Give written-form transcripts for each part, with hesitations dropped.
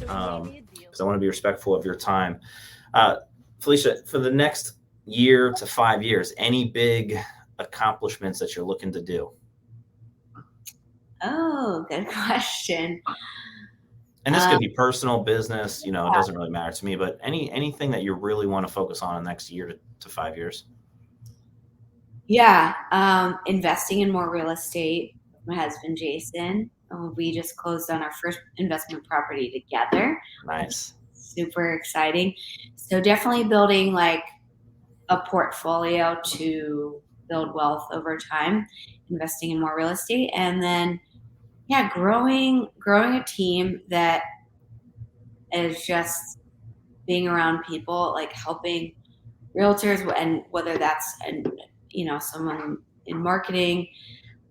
because I want to be respectful of your time. Felicia, for the next year to 5 years, any big accomplishments that you're looking to do? Oh, good question. And this could be personal, business, it doesn't really matter to me, but anything that you really want to focus on in the next year to 5 years. Yeah. Investing in more real estate. My husband, Jason, we just closed on our first investment property together. Nice. Super exciting. So definitely building like a portfolio to build wealth over time, investing in more real estate, and then growing a team that is just being around people, like helping realtors, and whether that's someone in marketing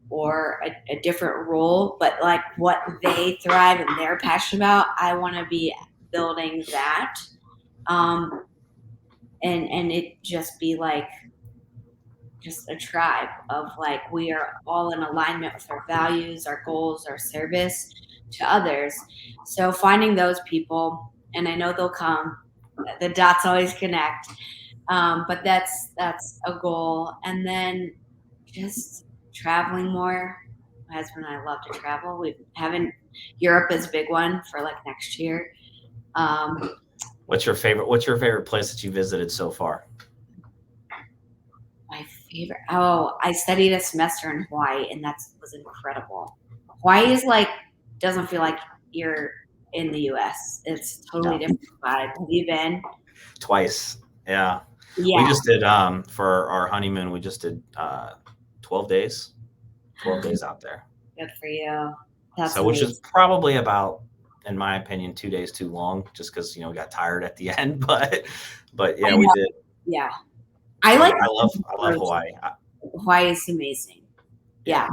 or a different role, but like what they thrive and they're passionate about, I want to be building that, and it just be like just a tribe of like we are all in alignment with our values, our goals, our service to others. So finding those people, and I know they'll come, the dots always connect, but that's a goal. And then just traveling more. My husband and I love to travel. We haven't. Europe is a big one for like next year. What's your favorite place that you visited so far? My favorite. Oh, I studied a semester in Hawaii, and that was incredible. Hawaii is like doesn't feel like you're in the U.S. It's totally different vibe. Have you been? Twice. Yeah. Yeah. We just did for our honeymoon. We just did 12 days. 12 days out there. Good for you. Which is probably about, in my opinion, 2 days too long, just because we got tired at the end. But yeah, we did. Yeah. I love Hawaii. Hawaii is amazing. Yeah.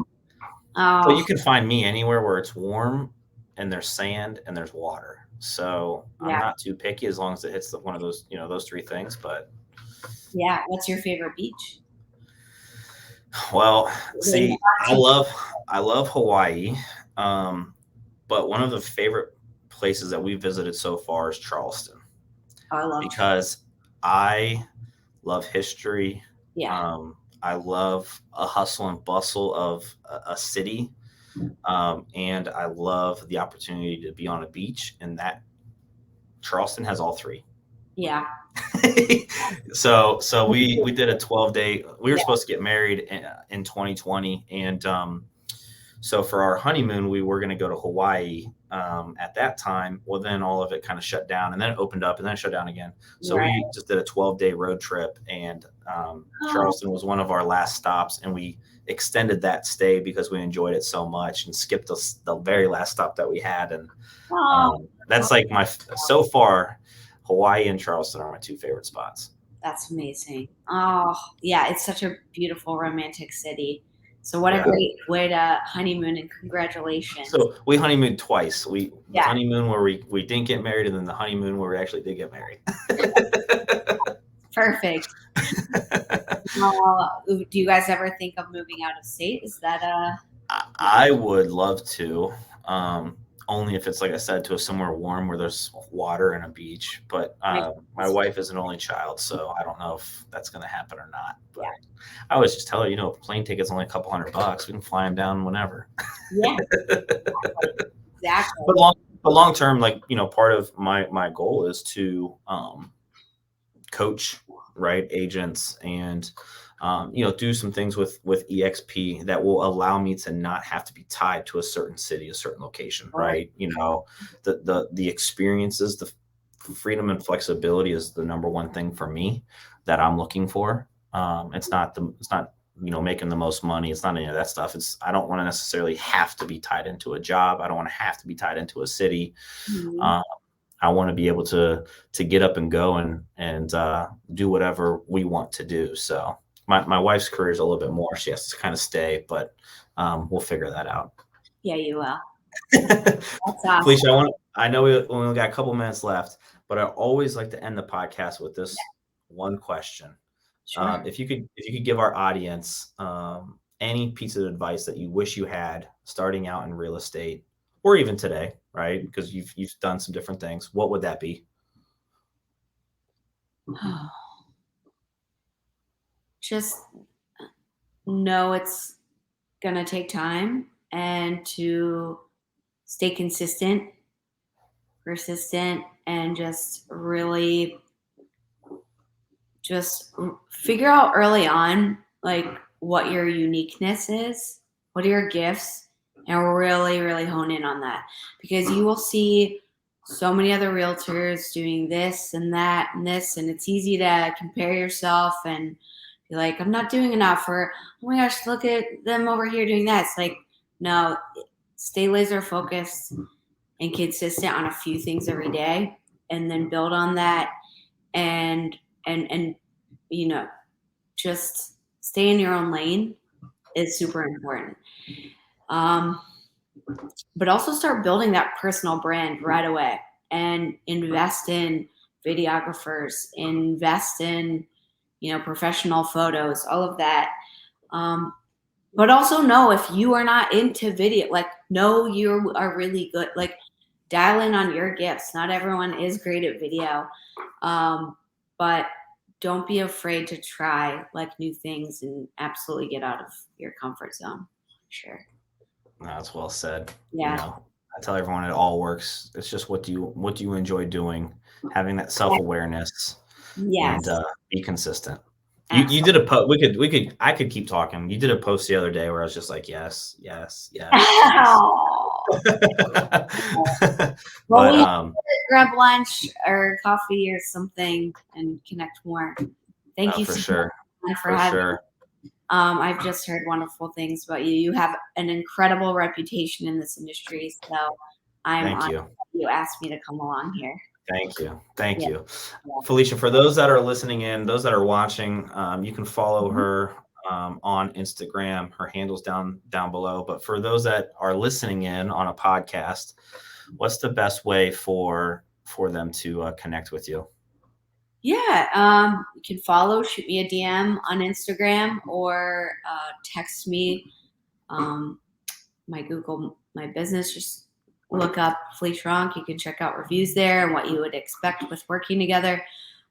But you can find me anywhere where it's warm and there's sand and there's water. So I'm not too picky as long as it hits one of those, those three things. But yeah, what's your favorite beach? Well, see, I love Hawaii, but one of the favorite places that we visited so far is Charleston. Oh, I love because I love history. Yeah. I love a hustle and bustle of a city, and I love the opportunity to be on a beach, and that Charleston has all three. Yeah. So we did a 12-day. We were supposed to get married in 2020, and so for our honeymoon, we were going to go to Hawaii at that time. Well, then all of it kind of shut down, and then it opened up, and then it shut down again. So we just did a 12-day road trip, and Charleston was one of our last stops, and we extended that stay because we enjoyed it so much, and skipped the very last stop that we had. And that's like so far, Hawaii and Charleston are my two favorite spots. That's amazing. Oh, yeah, it's such a beautiful, romantic city. So what a great way to honeymoon, and congratulations. So we honeymooned twice. The honeymoon where we didn't get married, and then the honeymoon where we actually did get married. Perfect. Do you guys ever think of moving out of state? Is that I would love to. Only if it's, like I said, to somewhere warm where there's water and a beach. But my wife is an only child, so I don't know if that's going to happen or not. But I always just tell her, plane ticket's only a couple $100. We can fly them down whenever. Yeah, exactly. But long term, like part of my goal is to coach agents and do some things with EXP that will allow me to not have to be tied to a certain city, a certain location, right? The experiences, the freedom and flexibility is the number one thing for me that I'm looking for. It's not making the most money. It's not any of that stuff. I don't want to necessarily have to be tied into a job. I don't want to have to be tied into a city. Mm-hmm. I want to be able to get up and go and do whatever we want to do. So my wife's career is a little bit more. She has to kind of stay, but we'll figure that out. Yeah, you will. That's awesome. Felicia, I know we only got a couple minutes left, but I always like to end the podcast with this one question. Sure. If you could give our audience any piece of advice that you wish you had starting out in real estate, or even today, right? Because you've done some different things. What would that be? Just know it's going to take time and to stay consistent, persistent, and just really just figure out early on like what your uniqueness is, what are your gifts, and really, really hone in on that, because you will see so many other realtors doing this and that and this, and it's easy to compare yourself and be like, I'm not doing enough, or oh my gosh, look at them over here doing that. It's like, no, stay laser focused and consistent on a few things every day, and then build on that, and and you know, just stay in your own lane is super important. Um, but also start building that personal brand right away, and invest in videographers, invest in, professional photos, all of that. Um, but also know if you are not into video, like, know you are really good, like, dial in on your gifts. Not everyone is great at video. But don't be afraid to try like new things and absolutely get out of your comfort zone. Sure. That's well said. Yeah. I tell everyone it all works. It's just what do you enjoy doing, having that self-awareness, and Yes. be consistent. You Absolutely. did a post. I could keep talking. You did a post the other day where I was just like, yes, yes, yes, yes. Well, But we have to grab lunch or coffee or something and connect more. Thank you for so sure, much for for having sure. me. I've just heard wonderful things about you. You have an incredible reputation in this industry, so I'm Thank honored you. that you asked me to come along here. Thank you. Thank Yeah. you. Yeah. Felicia, for those that are listening in, those that are watching, you can follow Mhm. her on Instagram. Her handle's down below. But for those that are listening in on a podcast, what's the best way for them to connect with you? Yeah, you can shoot me a DM on Instagram, or text me. Um, my business, just look up Felicia Ronk. You can check out reviews there and what you would expect with working together.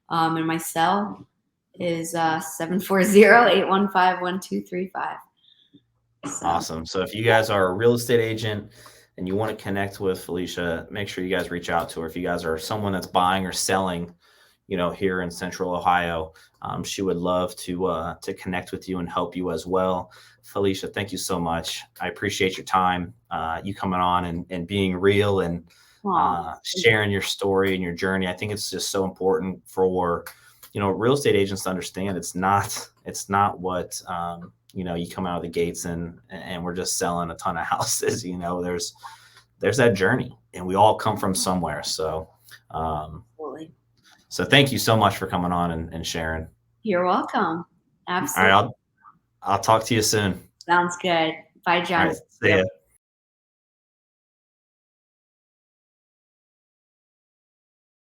And my cell is 740-815-1235. So, Awesome. So if you guys are a real estate agent and you want to connect with Felicia, make sure you guys reach out to her. If you guys are someone that's buying or selling, here in Central Ohio, she would love to connect with you and help you as well. Felicia, thank you so much. I appreciate your time, you coming on and being real and aw, sharing your story and your journey. I think it's just so important for real estate agents to understand it's not what you come out of the gates and we're just selling a ton of houses. There's that journey, and we all come from somewhere. So absolutely. so thank you so much for coming on and sharing. You're welcome. All right, Absolutely. I'll talk to you soon. Sounds good. Bye, All John. right, see ya.